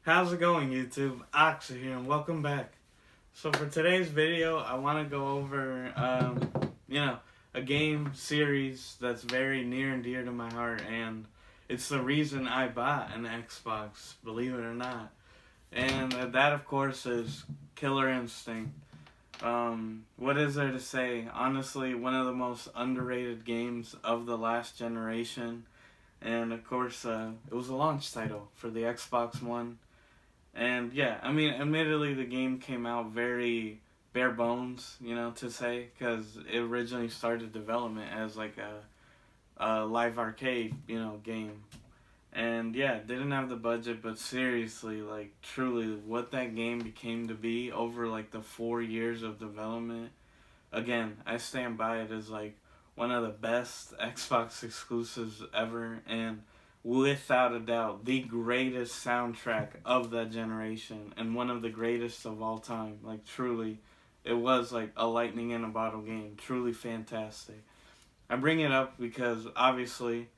How's it going, YouTube? Ox here, and welcome back. So for today's video, I want to go over, a game series that's very near and dear to my heart, and it's the reason I bought an Xbox, believe it or not. And that, of course, is Killer Instinct. What is there to say? Honestly, one of the most underrated games of the last generation. And of course, it was a launch title for the Xbox One. And yeah, I mean, admittedly, the game came out very bare bones, to say, because it originally started development as like a live arcade, game. And yeah, didn't have the budget, but seriously, like, truly, what that game became to be over like the 4 years of development, again, I stand by it as like one of the best Xbox exclusives ever, and without a doubt, the greatest soundtrack of that generation, and one of the greatest of all time. Like, truly, it was like a lightning in a bottle game. Truly fantastic. I bring it up because, obviously,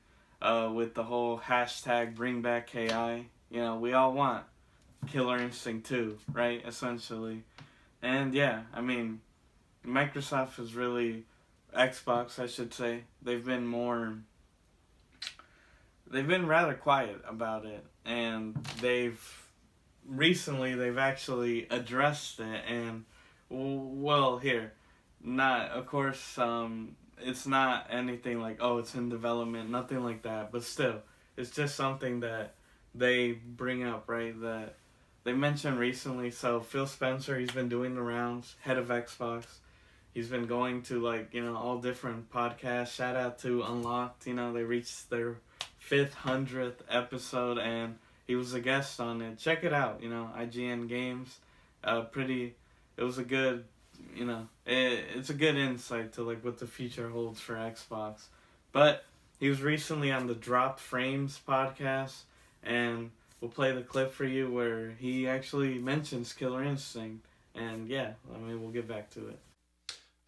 with the whole hashtag bring back KI, we all want Killer Instinct 2, right? Essentially. And yeah, I mean, Microsoft is really, Xbox, I should say, they've been rather quiet about it, and they've actually addressed it. And well, here, not, of course, it's not anything like, oh, it's in development, nothing like that, but still, it's just something that they bring up, right, that they mentioned recently. So Phil Spencer, he's been doing the rounds, head of Xbox. He's been going to, like, all different podcasts. Shout out to Unlocked. They reached their 500th episode, and he was a guest on it. Check it out. IGN Games. It was a good, it's a good insight to like what the future holds for Xbox. But he was recently on the Dropped Frames podcast, and we'll play the clip for you where he actually mentions Killer Instinct. And yeah, I mean, we'll get back to it.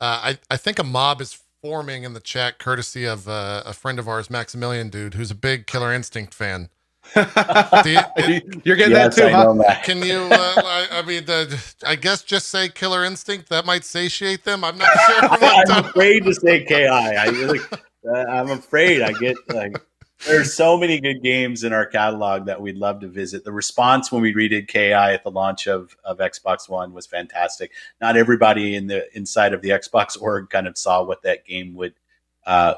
I think a mob is forming in the chat, courtesy of a friend of ours, Maximilian, dude, who's a big Killer Instinct fan. You're getting that too, I huh? know that. Can you? I guess just say Killer Instinct. That might satiate them. I'm not sure. I'm afraid to say KI. I'm afraid. There's so many good games in our catalog that we'd love to visit. The response when we redid KI at the launch of Xbox One was fantastic. Not everybody inside of the Xbox org kind of saw what that game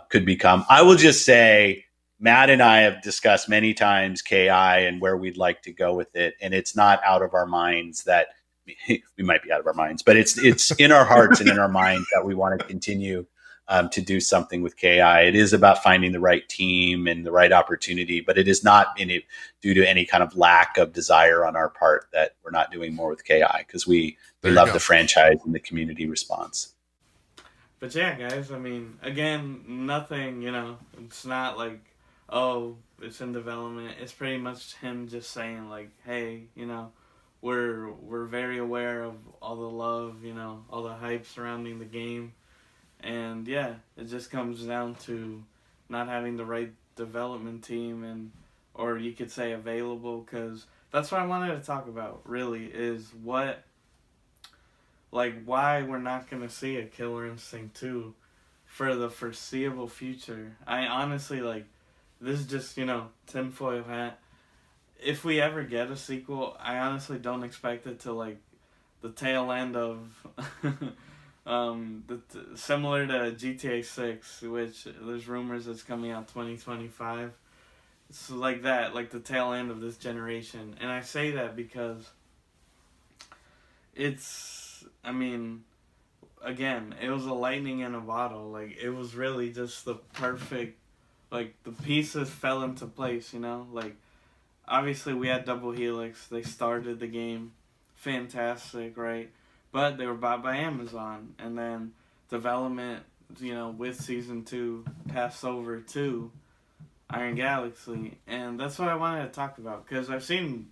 could become. I will just say, Matt and I have discussed many times KI and where we'd like to go with it, and it's not out of our minds that we might be out of our minds, but it's in our hearts and in our minds that we want to continue to do something with KI. It is about finding the right team and the right opportunity, but it is not due to any kind of lack of desire on our part that we're not doing more with KI, because we love the franchise and the community response. But yeah, guys, I mean, again, nothing, it's not like, oh, it's in development. It's pretty much him just saying like, hey, we're very aware of all the love, all the hype surrounding the game. And yeah, it just comes down to not having the right development team, or you could say available, because that's what I wanted to talk about, really, is why we're not going to see a Killer Instinct 2 for the foreseeable future. I honestly, this is just, tinfoil hat. If we ever get a sequel, I honestly don't expect it to, the tail end of... similar to GTA 6, which there's rumors it's coming out 2025. It's like that, like the tail end of this generation. And I say that because again, it was a lightning in a bottle. Like, it was really just the perfect, the pieces fell into place, obviously we had Double Helix. They started the game. Fantastic, right? But they were bought by Amazon, and then development, with Season 2, passed over to Iron Galaxy, and that's what I wanted to talk about, because I've seen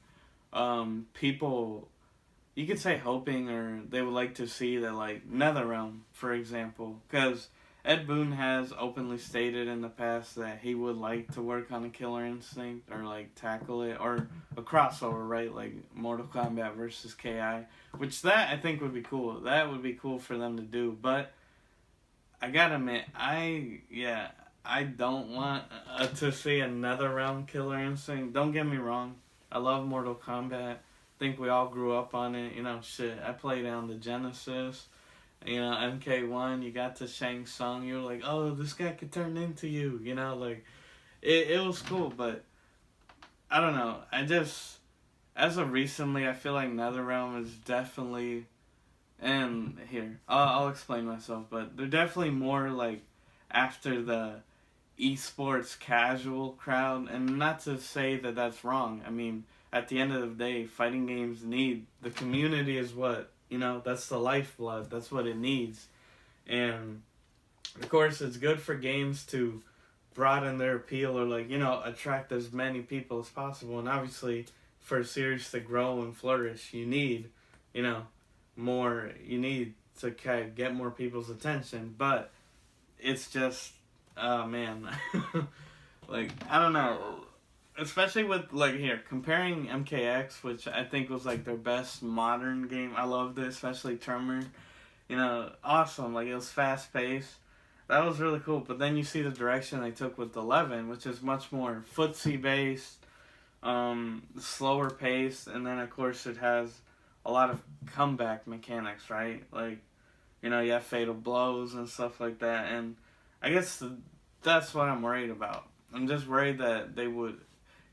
people, you could say hoping, or they would like to see that, NetherRealm, for example, because Ed Boon has openly stated in the past that he would like to work on a Killer Instinct or like tackle it or a crossover, right? Like Mortal Kombat versus KI, which that I think would be cool. That would be cool for them to do. But I gotta admit, I don't want to see another round Killer Instinct. Don't get me wrong, I love Mortal Kombat. Think we all grew up on it. You know, shit. I played on the Genesis. You know, MK1. You got to Shang Tsung. You were like, oh, this guy could turn into you. You know, like it was cool. But I don't know. I just as of recently, I feel like NetherRealm is definitely. And here, I'll explain myself. But they're definitely more like after the esports casual crowd, and not to say that that's wrong. I mean, at the end of the day, fighting games need the community is what, you know, that's the lifeblood. That's what it needs. And of course, it's good for games to broaden their appeal or like, you know, attract as many people as possible. And obviously, for a series to grow and flourish, you need, you know, you need to kind of get more people's attention. But it's just, oh man, like, I don't know. Especially with, like, here, comparing MKX, which I think was, like, their best modern game. I loved it, especially Tremor. You know, awesome. Like, it was fast-paced. That was really cool. But then you see the direction they took with 11, which is much more footsie-based, slower pace, and then, of course, it has a lot of comeback mechanics, right? Like, you know, you have fatal blows and stuff like that, and I guess that's what I'm worried about. I'm just worried that they would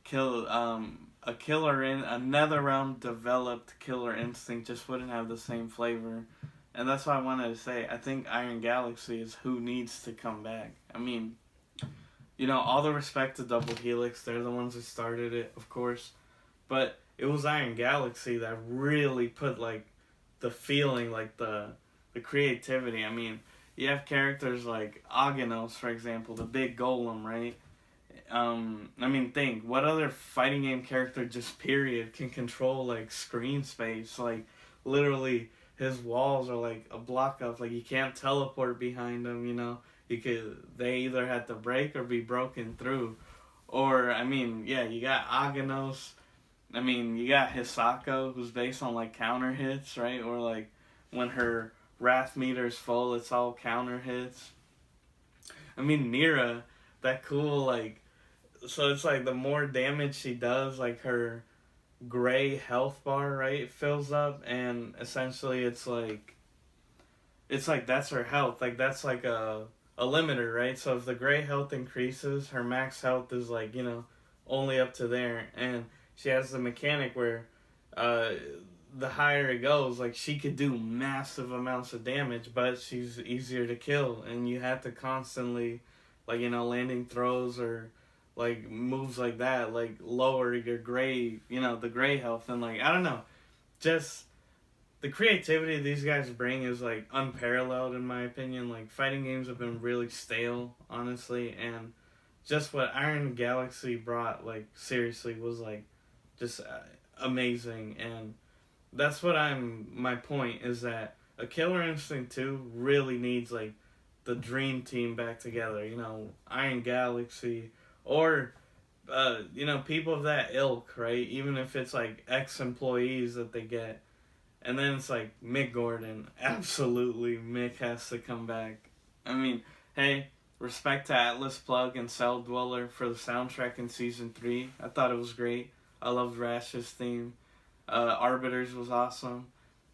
kill a killer in another round developed Killer Instinct just wouldn't have the same flavor, and that's why I wanted to say I think Iron Galaxy is who needs to come back. I mean, you know, all the respect to Double Helix, they're the ones who started it, of course, but it was Iron Galaxy that really put like the feeling, like the creativity. I mean, you have characters like Aghanos, for example, the big golem, right? I mean, think, what other fighting game character, just period, can control, like, screen space? Like, literally, his walls are, like, a block up. Like, you can't teleport behind them, you know? They either had to break or be broken through. Or, I mean, yeah, you got Aghanos. I mean, you got Hisako, who's based on, like, counter hits, right? Or, like, when her wrath meter's full, it's all counter hits. I mean, Mira, that cool, like, so it's like the more damage she does, like her gray health bar, right, fills up, and essentially it's like that's her health. Like that's like a limiter, right? So if the gray health increases, her max health is like, you know, only up to there, and she has the mechanic where the higher it goes, like she could do massive amounts of damage, but she's easier to kill, and you have to constantly, like, you know, landing throws or like moves like that, like lower your gray, you know, the gray health, and like, I don't know, just the creativity these guys bring is like unparalleled in my opinion. Like fighting games have been really stale, honestly, and just what Iron Galaxy brought, like seriously, was like just amazing. And that's what my point is that a Killer Instinct 2 really needs like the dream team back together, you know, Iron Galaxy, or you know, people of that ilk, right? Even if it's like ex-employees that they get. And then it's like Mick Gordon. Absolutely, Mick has to come back. I mean, hey, respect to Atlas Plug and Cell Dweller for the soundtrack in Season 3. I thought it was great. I loved Rash's theme. Arbiters was awesome.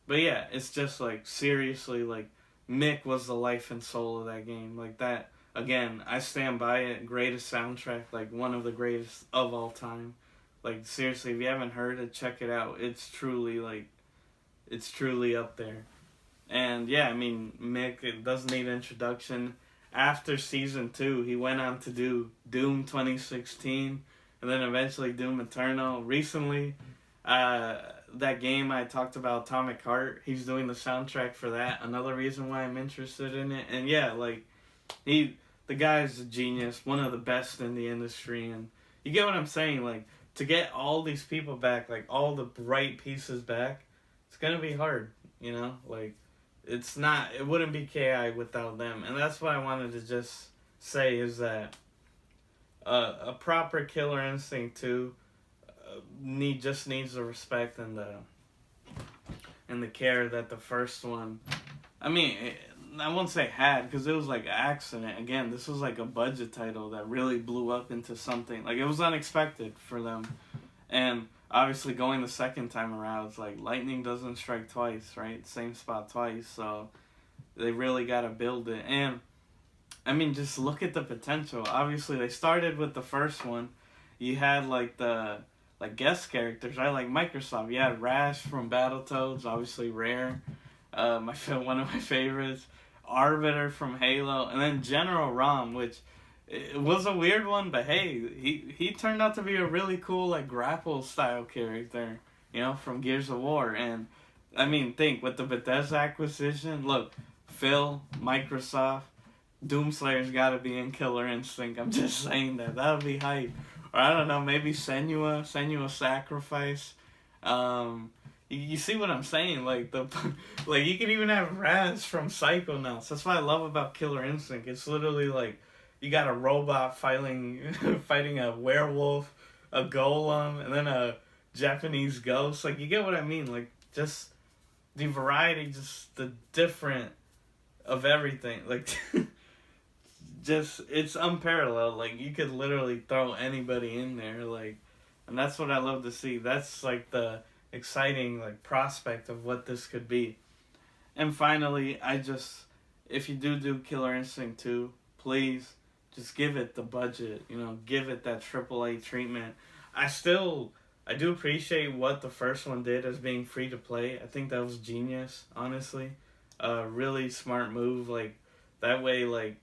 But yeah, it's just like, seriously, like, Mick was the life and soul of that game. Like that, again, I stand by it. Greatest soundtrack, like one of the greatest of all time. Like seriously, if you haven't heard it, check it out. It's truly like, it's truly up there. And yeah, I mean, Mick, it doesn't need introduction. After Season 2, he went on to do Doom 2016, and then eventually Doom Eternal. Recently, that game I talked about, Atomic Heart, he's doing the soundtrack for that. Another reason why I'm interested in it. And yeah, like, the guy's a genius, one of the best in the industry. And you get what I'm saying? Like, to get all these people back, like, all the bright pieces back, it's gonna be hard, you know? Like, it wouldn't be KI without them. And that's what I wanted to just say, is that a proper Killer Instinct 2 just needs the respect and the care that the first one, I mean, I won't say had, because it was like an accident. Again, this was like a budget title that really blew up into something. Like, it was unexpected for them. And obviously going the second time around, it's like lightning doesn't strike twice, right? Same spot twice. So they really got to build it. And I mean, just look at the potential. Obviously, they started with the first one. You had like the guest characters, right? Like Microsoft. You had Rash from Battletoads, obviously rare. One of my favorites. Arbiter from Halo, and then General Rom, which it was a weird one, but hey, he turned out to be a really cool like grapple style character, you know, from Gears of War. And I mean, think with the Bethesda acquisition, look, Phil, Microsoft, Doomslayer's got to be in Killer Instinct. I'm just saying that would be hype. Or I don't know, maybe Senua Sacrifice. You see what I'm saying? Like you can even have Raz from Psychonauts. That's what I love about Killer Instinct. It's literally like you got a robot fighting a werewolf, a golem, and then a Japanese ghost. Like, you get what I mean? Like, just the variety, just the different of everything. Like, just it's unparalleled. Like, you could literally throw anybody in there. Like, and that's what I love to see. That's like the exciting like prospect of what this could be. And finally, if you do Killer Instinct 2, please just give it the budget, you know, give it that AAA treatment. I do appreciate what the first one did as being free to play. I think that was genius, honestly. Really smart move, like that way, like,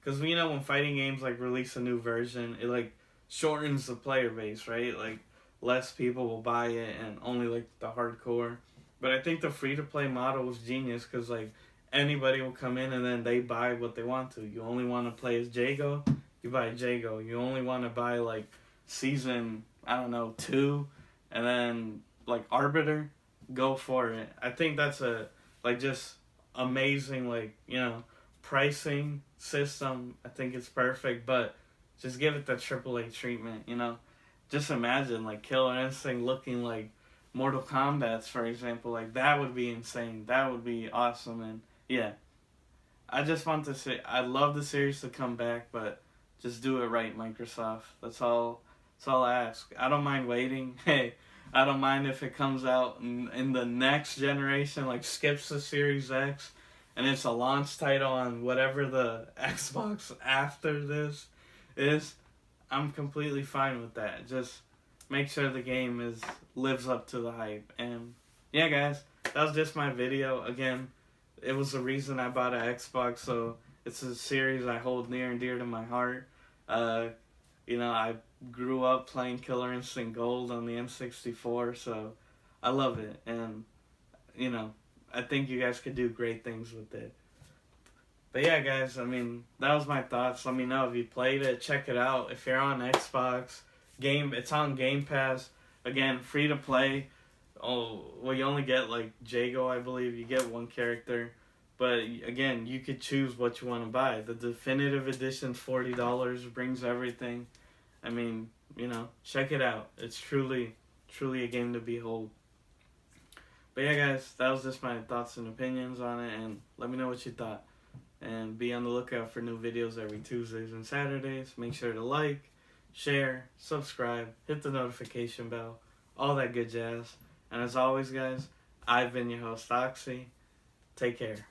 because you know when fighting games like release a new version, it like shortens the player base, right? Like, less people will buy it and only like the hardcore. But I think the free-to-play model was genius because like anybody will come in and then they buy what they want to. You only want to play as Jago, you buy Jago. You only want to buy like season, I don't know, 2 and then like Arbiter, go for it. I think that's a like just amazing like, you know, pricing system. I think it's perfect, but just give it the AAA treatment, you know. Just imagine, like, Killer Instinct looking like Mortal Kombat's, for example. Like, that would be insane. That would be awesome. And, yeah. I just want to say, I'd love the series to come back, but just do it right, Microsoft. That's all I ask. I don't mind waiting. Hey, I don't mind if it comes out in the next generation, like, skips the Series X, and it's a launch title on whatever the Xbox after this is. I'm completely fine with that. Just make sure the game lives up to the hype. And yeah, guys, that was just my video. Again, it was the reason I bought an Xbox, so it's a series I hold near and dear to my heart. You know, I grew up playing Killer Instinct Gold on the N64, so I love it. And, you know, I think you guys could do great things with it. But yeah, guys, I mean, that was my thoughts. Let me know if you played it. Check it out. If you're on Xbox, it's on GamePass. Again, free to play. Oh, well, you only get, like, Jago, I believe. You get one character. But, again, you could choose what you want to buy. The Definitive Edition's $40. Brings everything. I mean, you know, check it out. It's truly a game to behold. But yeah, guys, that was just my thoughts and opinions on it. And let me know what you thought. And be on the lookout for new videos every Tuesdays and Saturdays. Make sure to like, share, subscribe, hit the notification bell, all that good jazz. And as always, guys, I've been your host, Oxy. Take care.